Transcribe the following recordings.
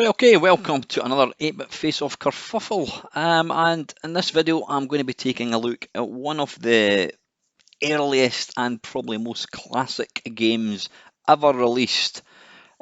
Right, okay, welcome to another 8-bit face-off kerfuffle. And in this video, I'm going to be taking a look at one of the earliest and probably most classic games ever released.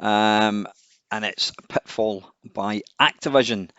And it's Pitfall by Activision.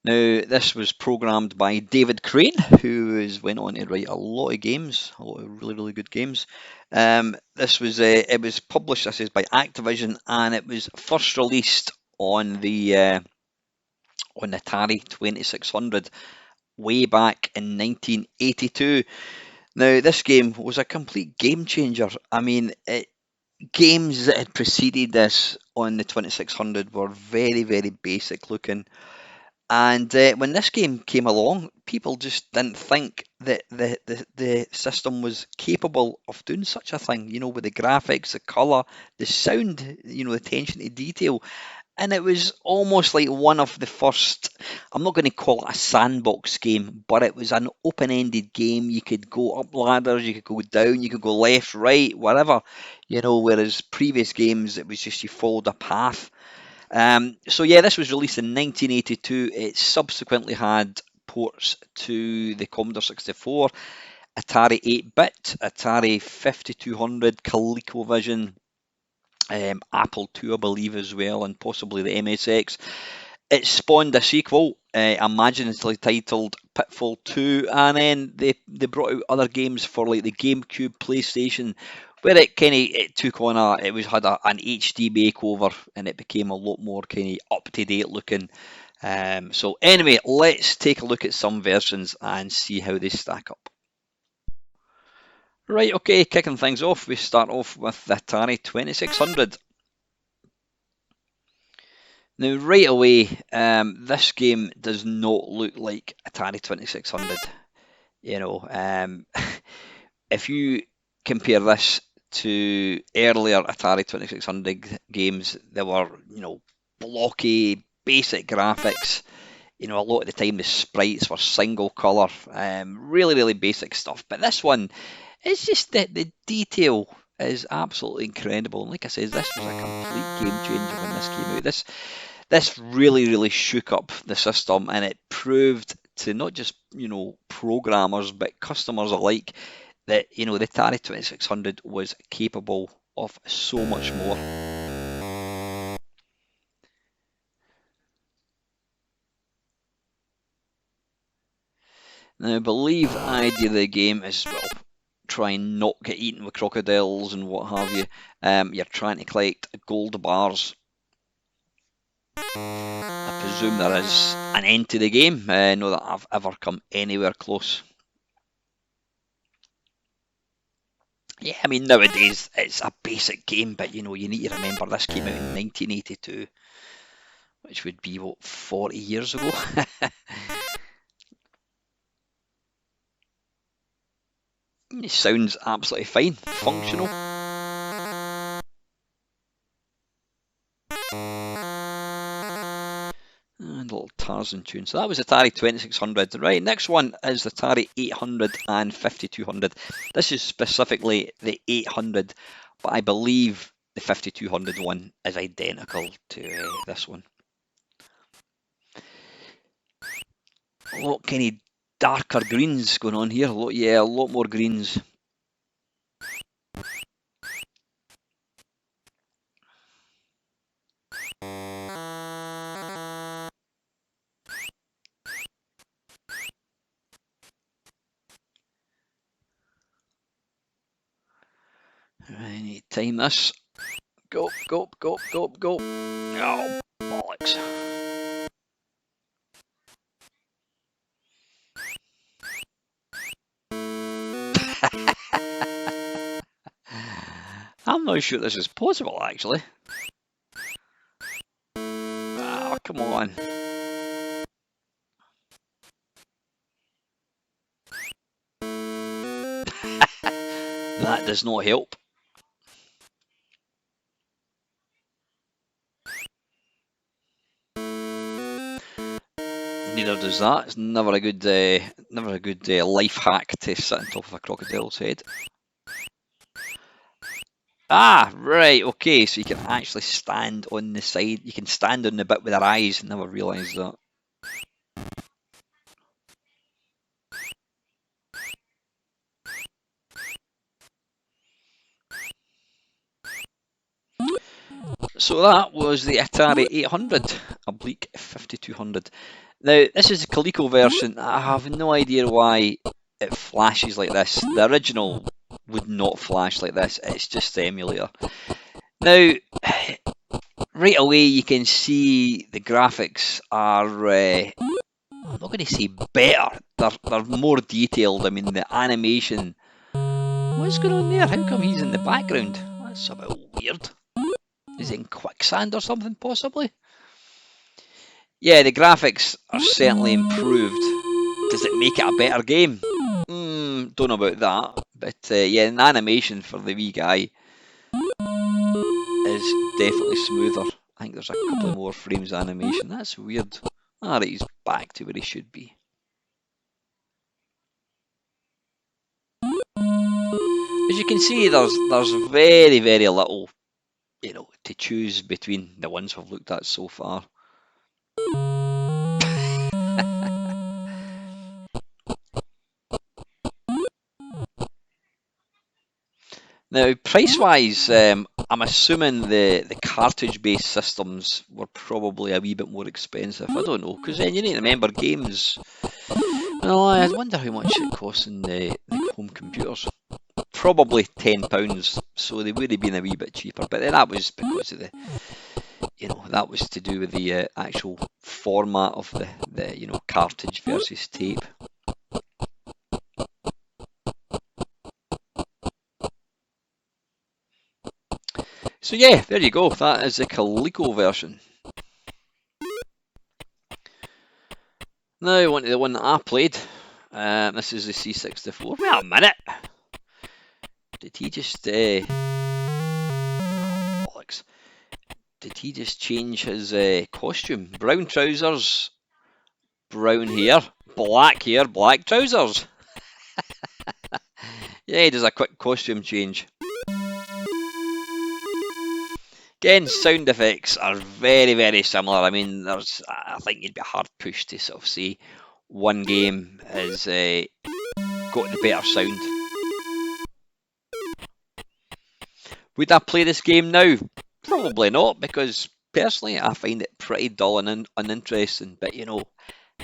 Now, this was programmed by David Crane, who went on to write a lot of games, a lot of really, really good games. It was published, this is by Activision, and it was first released on the Atari 2600 way back in 1982. Now, this game was a complete game changer. I mean, games that had preceded this on the 2600 were very, very basic looking. And when this game came along, people just didn't think that the system was capable of doing such a thing, you know, with the graphics, the colour, the sound, you know, the attention to detail. And it was almost like one of the first, I'm not going to call it a sandbox game, but it was an open-ended game. You could go up ladders, you could go down, you could go left, right, whatever, you know, whereas previous games, it was just you followed a path. So yeah, this was released in 1982. It subsequently had ports to the Commodore 64, Atari 8-bit, Atari 5200, ColecoVision, Apple II, I believe, as well, and possibly the MSX. It spawned a sequel, imaginatively titled Pitfall 2, and then they brought out other games for like the GameCube, PlayStation, where it took on an HD makeover, and it became a lot more kind of up to date looking. So anyway, let's take a look at some versions and see how they stack up. Right, okay, kicking things off, we start off with the Atari 2600. Now, right away, this game does not look like Atari 2600. You know, if you compare this to earlier Atari 2600 games, they were, you know, blocky, basic graphics. You know, a lot of the time the sprites were single colour, really, really basic stuff. But this one, it's just that the detail is absolutely incredible. And like I said, this was a complete game changer when this came out. This really, really shook up the system, and it proved to not just, you know, programmers, but customers alike that, you know, the Atari 2600 was capable of so much more. Now, I believe the idea of the game is, well, try and not get eaten with crocodiles and what have you. You're trying to collect gold bars. I presume there is an end to the game. Not that I've ever come anywhere close. Yeah, I mean, nowadays it's a basic game, but you know, you need to remember this came out in 1982, which would be, what, 40 years ago? It sounds absolutely fine, functional. And a little Tarzan tune. So that was Atari 2600. Right, next one is the Atari 800 and 5200. This is specifically the 800, but I believe the 5200 one is identical to this one. A lot kind of darker greens going on here. A lot more greens. I need to time this. Go, go, go, go, go. Oh, bollocks. I'm not sure this is possible, actually. Oh, come on. That does not help. Neither does that. It's never a good life hack to sit on top of a crocodile's head. Ah, right, okay, so you can actually stand on the side. You can stand on the bit with their eyes. Never realised that. So that was the Atari 800, oblique 5200. Now, this is the Coleco version. I have no idea why it flashes like this. The original would not flash like this. It's just the emulator. Now, right away you can see the graphics are, I'm not going to say better, they're more detailed. I mean, the animation, what's going on there? How come he's in the background? That's a bit weird. Is it in quicksand or something, possibly? Yeah, the graphics are certainly improved. Does it make it a better game? Don't know about that. But yeah, the animation for the wee guy is definitely smoother. I think there's a couple more frames of animation. That's weird. Alright, he's back to where he should be. As you can see, there's very, very little, to choose between the ones we've looked at so far. Now, price-wise, I'm assuming the cartridge-based systems were probably a wee bit more expensive. I don't know, because then you need to remember games. Well, I wonder how much it costs in the home computers. Probably £10, so they would have been a wee bit cheaper. But then that was because of that was to do with the actual format of the cartridge versus tape. So yeah, there you go. That is the Coleco version. Now on to the one that I played. This is the C64. Wait a minute. Did he just bollocks? Did he just change his costume? Brown trousers, brown hair, black trousers. Yeah, he does a quick costume change. Again, sound effects are very, very similar. I mean, I think you'd be hard pushed to sort of say one game has got the better sound. Would I play this game now? Probably not, because personally I find it pretty dull and uninteresting. But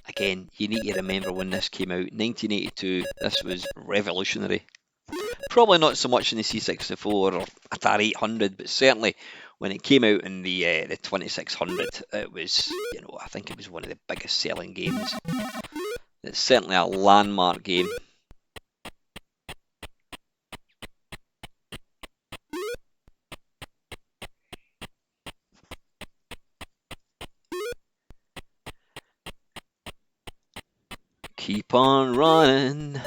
again, you need to remember when this came out, 1982. This was revolutionary. Probably not so much in the C64 or Atari 800, but certainly when it came out in the 2600, it was, I think it was one of the biggest selling games. It's certainly a landmark game. Keep on running.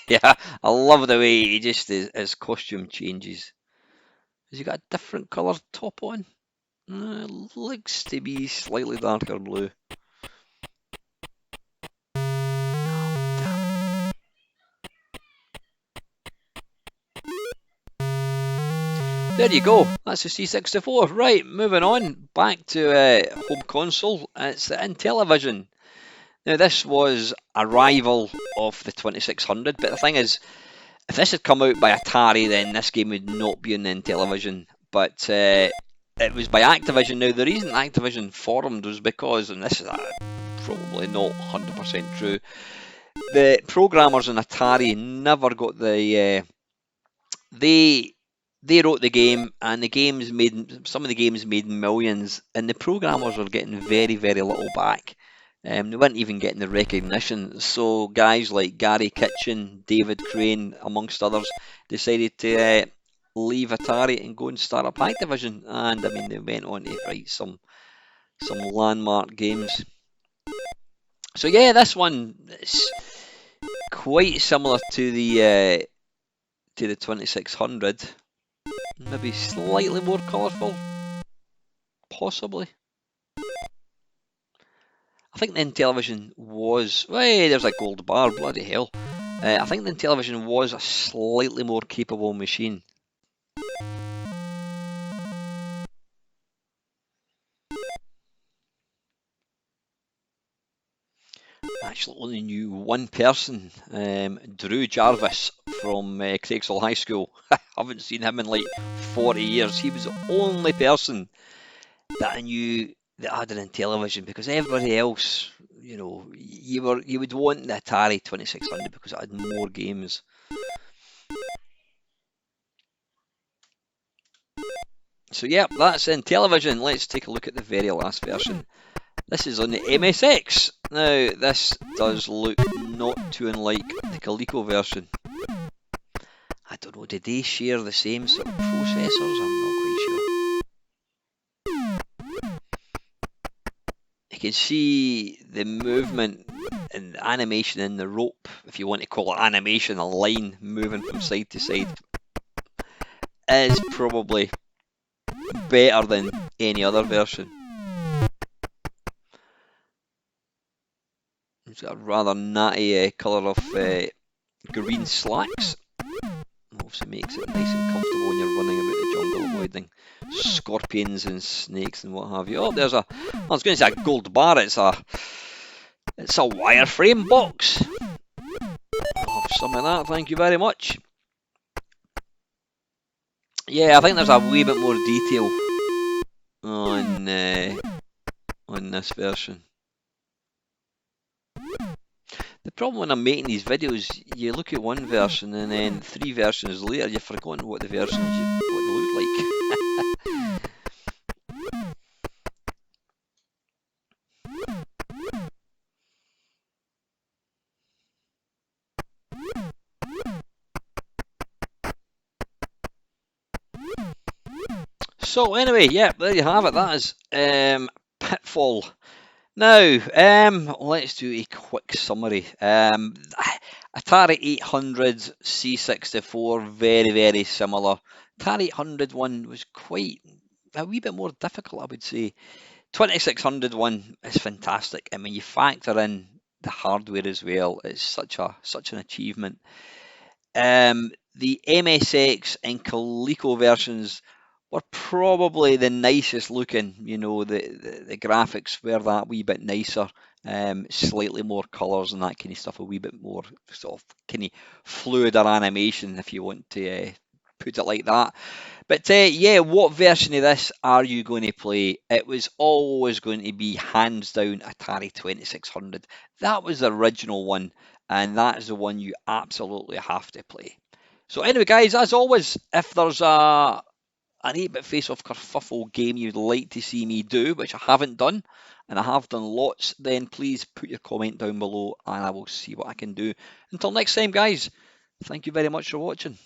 Yeah, I love the way he just his costume changes. Has he got a different colour top on? Looks to be slightly darker blue. There you go. That's the C64. Right, moving on back to home console. It's the Intellivision. Now, this was a rival of the 2600, but the thing is, if this had come out by Atari, then this game would not be on the Intellivision. But it was by Activision. Now, the reason Activision formed was because, and this is probably not 100% true, the programmers in Atari never got the. They wrote the game, and some of the games made millions, and the programmers were getting very, very little back. They weren't even getting the recognition. So guys like Gary Kitchen, David Crane, amongst others, decided to leave Atari and go and start up Activision. And I mean, they went on to write some landmark games. So yeah, this one is quite similar to the 2600. Maybe slightly more colourful, possibly. I think the Intellivision was. Hey, there's a gold bar, bloody hell. I think the Intellivision was a slightly more capable machine. Actually only knew one person, Drew Jarvis from Craigsall High School. I haven't seen him in like 40 years. He was the only person that I knew that had an Intellivision, because everybody else, you would want the Atari 2600 because it had more games. So yeah, that's Intellivision. Let's take a look at the very last version. This is on the MSX. Now, this does look not too unlike the Coleco version. I don't know, did they share the same sort of processors? I'm not quite sure. You can see the movement and the animation in the rope, if you want to call it animation, a line moving from side to side, is probably better than any other version. It's got a rather natty colour of green slacks. Obviously makes it nice and comfortable when you're running about the jungle avoiding scorpions and snakes and what have you. Oh, I was going to say a gold bar. It's a wireframe box. I'll have some of that, thank you very much. Yeah, I think there's a wee bit more detail on this version. The problem when I'm making these videos, you look at one version and then 3 versions later you've forgotten what the versions what they look like. So anyway, yeah, there you have it. That is Pitfall. Now, let's do a quick summary. Atari 800, C64, very, very similar. Atari 800 one was quite a wee bit more difficult, I would say. 2600 one is fantastic. I mean, you factor in the hardware as well. It's such an achievement. The MSX and Coleco versions were probably the nicest looking. The graphics were that wee bit nicer, slightly more colours and that kind of stuff, a wee bit more sort of kind of fluider animation, if you want to put it like that. But yeah, what version of this are you going to play? It was always going to be hands down Atari 2600. That was the original one, and that is the one you absolutely have to play. So anyway, guys, as always, if there's an 8-bit face-off kerfuffle game you'd like to see me do, which I haven't done, and I have done lots, then please put your comment down below and I will see what I can do. Until next time, guys, thank you very much for watching.